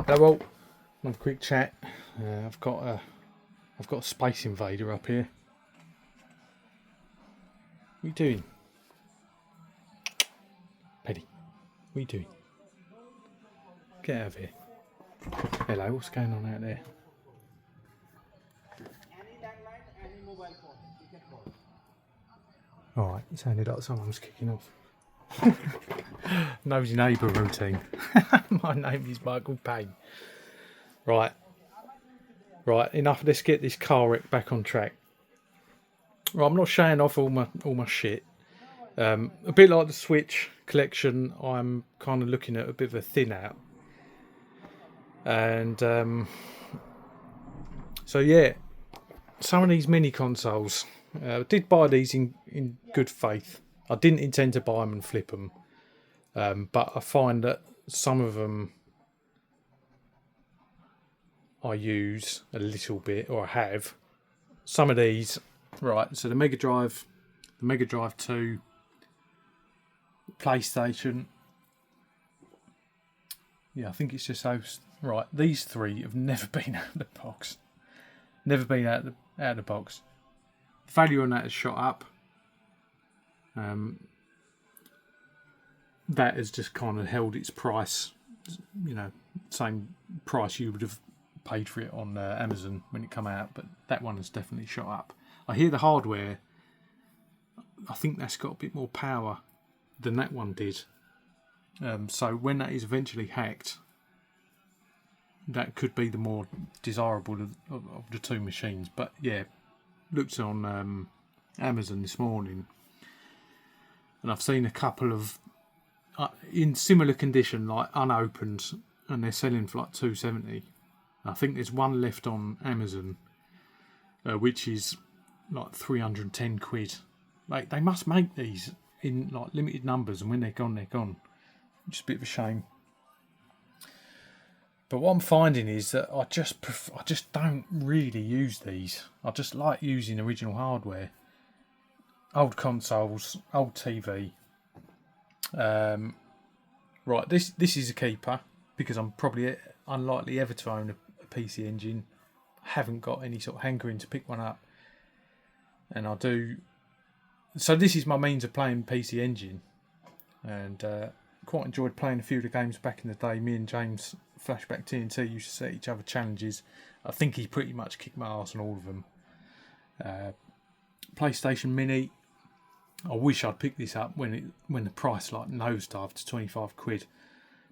Hello all. One quick chat. I've got a Space Invader up here. What are you doing, Paddy? What are you doing? Get out of here. Hello, what's going on out there? Alright, it sounded like someone was kicking off. Nosy neighbour routine. My name is Michael Payne. Right, enough. Let's get this car wreck back on track. Right, I'm not showing off all my shit. A bit like the Switch collection, I'm kind of looking at a bit of a thin out. And so yeah, some of these mini consoles, I did buy these in good faith. I didn't intend to buy them and flip them, but I find that some of them I use a little bit, or I have. Some of these, right, so the Mega Drive 2, PlayStation. Yeah, I think it's just those. Right, these three have never been out of the box. Never been out of the box. Value on that has shot up. That has just kind of held its price. You know, same price you would have paid for it on Amazon when it come out, but that one has definitely shot up. I hear the hardware, I think that's got a bit more power than that one did. So when that is eventually hacked, that could be the more desirable of the two machines. But yeah, looked on Amazon this morning, and I've seen a couple of in similar condition, like unopened, and they're selling for like $270. I think there's one left on Amazon, which is like 310 quid. Like, they must make these in like limited numbers, and when they're gone, they're gone. Just a bit of a shame. But what I'm finding is that I just don't really use these. I just like using original hardware, old consoles, old TV. Right, this is a keeper because I'm probably unlikely ever to own a PC Engine. I haven't got any sort of hankering to pick one up, and I do. So this is my means of playing PC Engine, and quite enjoyed playing a few of the games back in the day. Me and James Flashback TNT used to set each other challenges. I think he pretty much kicked my arse on all of them. PlayStation Mini. I wish I'd picked this up when the price like nosedived to 25 quid.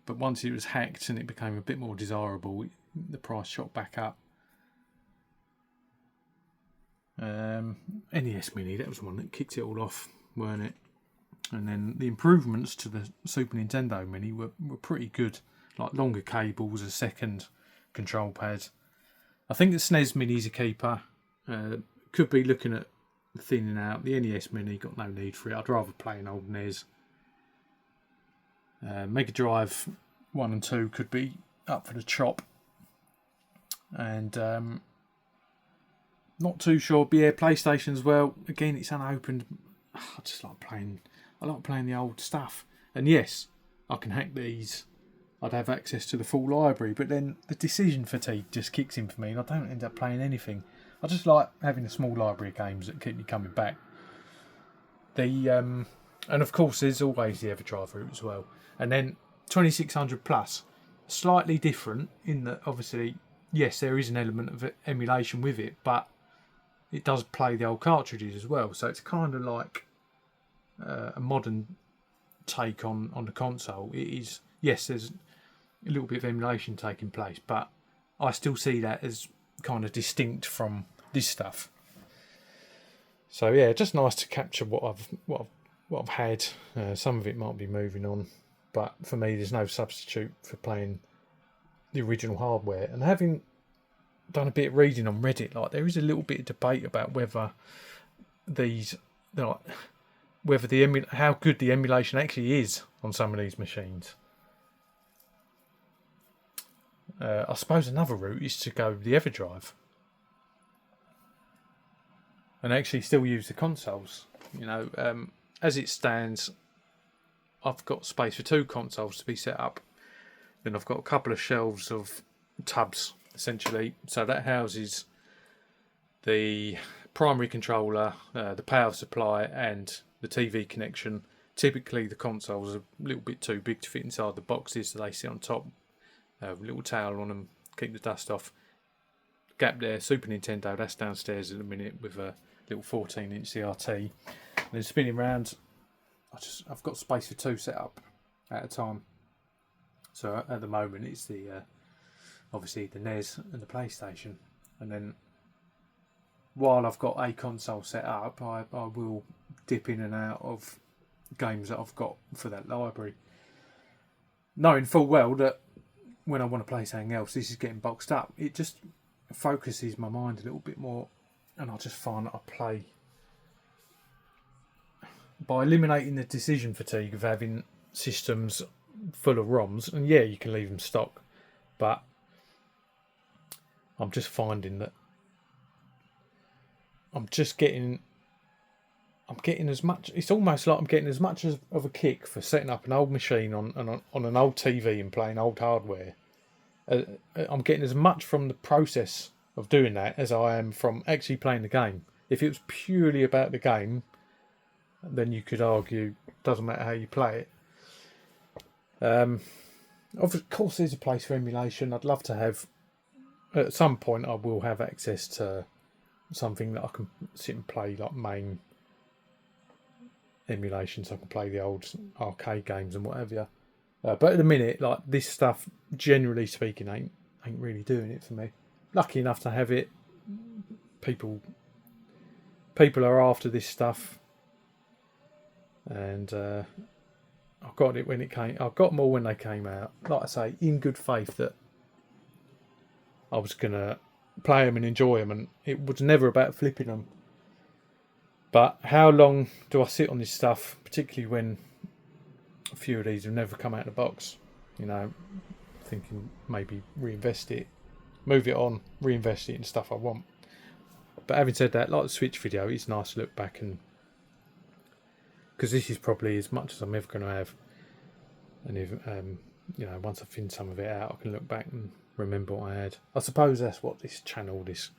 But once it was hacked and it became a bit more desirable, the price shot back up. NES Mini, that was the one that kicked it all off, weren't it? And then the improvements to the Super Nintendo Mini were pretty good, like longer cables, a second control pad. I think the SNES Mini is a keeper. Could be looking at thinning out. The NES Mini, got no need for it. I'd rather play an old NES. Mega Drive 1 and 2 could be up for the chop. And not too sure. But yeah, PlayStation as well. Again, it's unopened. I just like playing. I like playing the old stuff. And yes, I can hack these. I'd have access to the full library. But then the decision fatigue just kicks in for me, and I don't end up playing anything. I just like having a small library of games that keep me coming back. And of course, there's always the EverDrive route as well. And then 2600 plus, slightly different in that obviously, yes, there is an element of emulation with it, but it does play the old cartridges as well. So it's kind of like a modern take on the console. It is, yes, there's a little bit of emulation taking place, but I still see that as kind of distinct from this stuff. So yeah, just nice to capture what I've had. Some of it might be moving on, but for me, there's no substitute for playing the original hardware. And having done a bit of reading on Reddit, like there is a little bit of debate about whether these, like, how good the emulation actually is on some of these machines. I suppose another route is to go with the EverDrive and actually still use the consoles. You know, as it stands, I've got space for two consoles to be set up. Then I've got a couple of shelves of tubs, essentially. So that houses the primary controller, the power supply, and the TV connection. Typically, the consoles are a little bit too big to fit inside the boxes, so they sit on top. A little towel on them, keep the dust off. Gap there, Super Nintendo, that's downstairs at the minute with a little 14-inch CRT. And then spinning round, I've got space for 2 set up at a time. So at the moment it's the obviously the NES and the PlayStation, and then while I've got a console set up, I will dip in and out of games that I've got for that library, knowing full well that when I want to play something else, this is getting boxed up. It just focuses my mind a little bit more, and I just find that I play by eliminating the decision fatigue of having systems full of ROMs. And yeah, you can leave them stock, but I'm just finding that I'm getting as much. It's almost like I'm getting as much of a kick for setting up an old machine on an old TV and playing old hardware. I'm getting as much from the process of doing that as I am from actually playing the game. If it was purely about the game, then you could argue it doesn't matter how you play it. Of course, there's a place for emulation. I'd love to have. At some point, I will have access to something that I can sit and play, like main emulation, so I can play the old arcade games and whatever. But at the minute, like this stuff, generally speaking, ain't really doing it for me. Lucky enough to have it. People are after this stuff, and I got it when it came. I got them all when they came out. Like I say, in good faith that I was gonna play them and enjoy them, and it was never about flipping them. But how long do I sit on this stuff, particularly when a few of these have never come out of the box? You know, thinking maybe reinvest it, move it on, reinvest it in stuff I want. But having said that, like the Switch video, it's nice to look back, and because this is probably as much as I'm ever going to have. And if you know, once I've thinned some of it out, I can look back and remember what I had. I suppose that's what this channel, this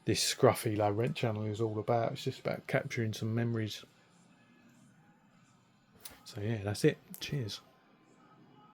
scruffy low rent channel, is all about. It's just about capturing some memories. So yeah, that's it. Cheers.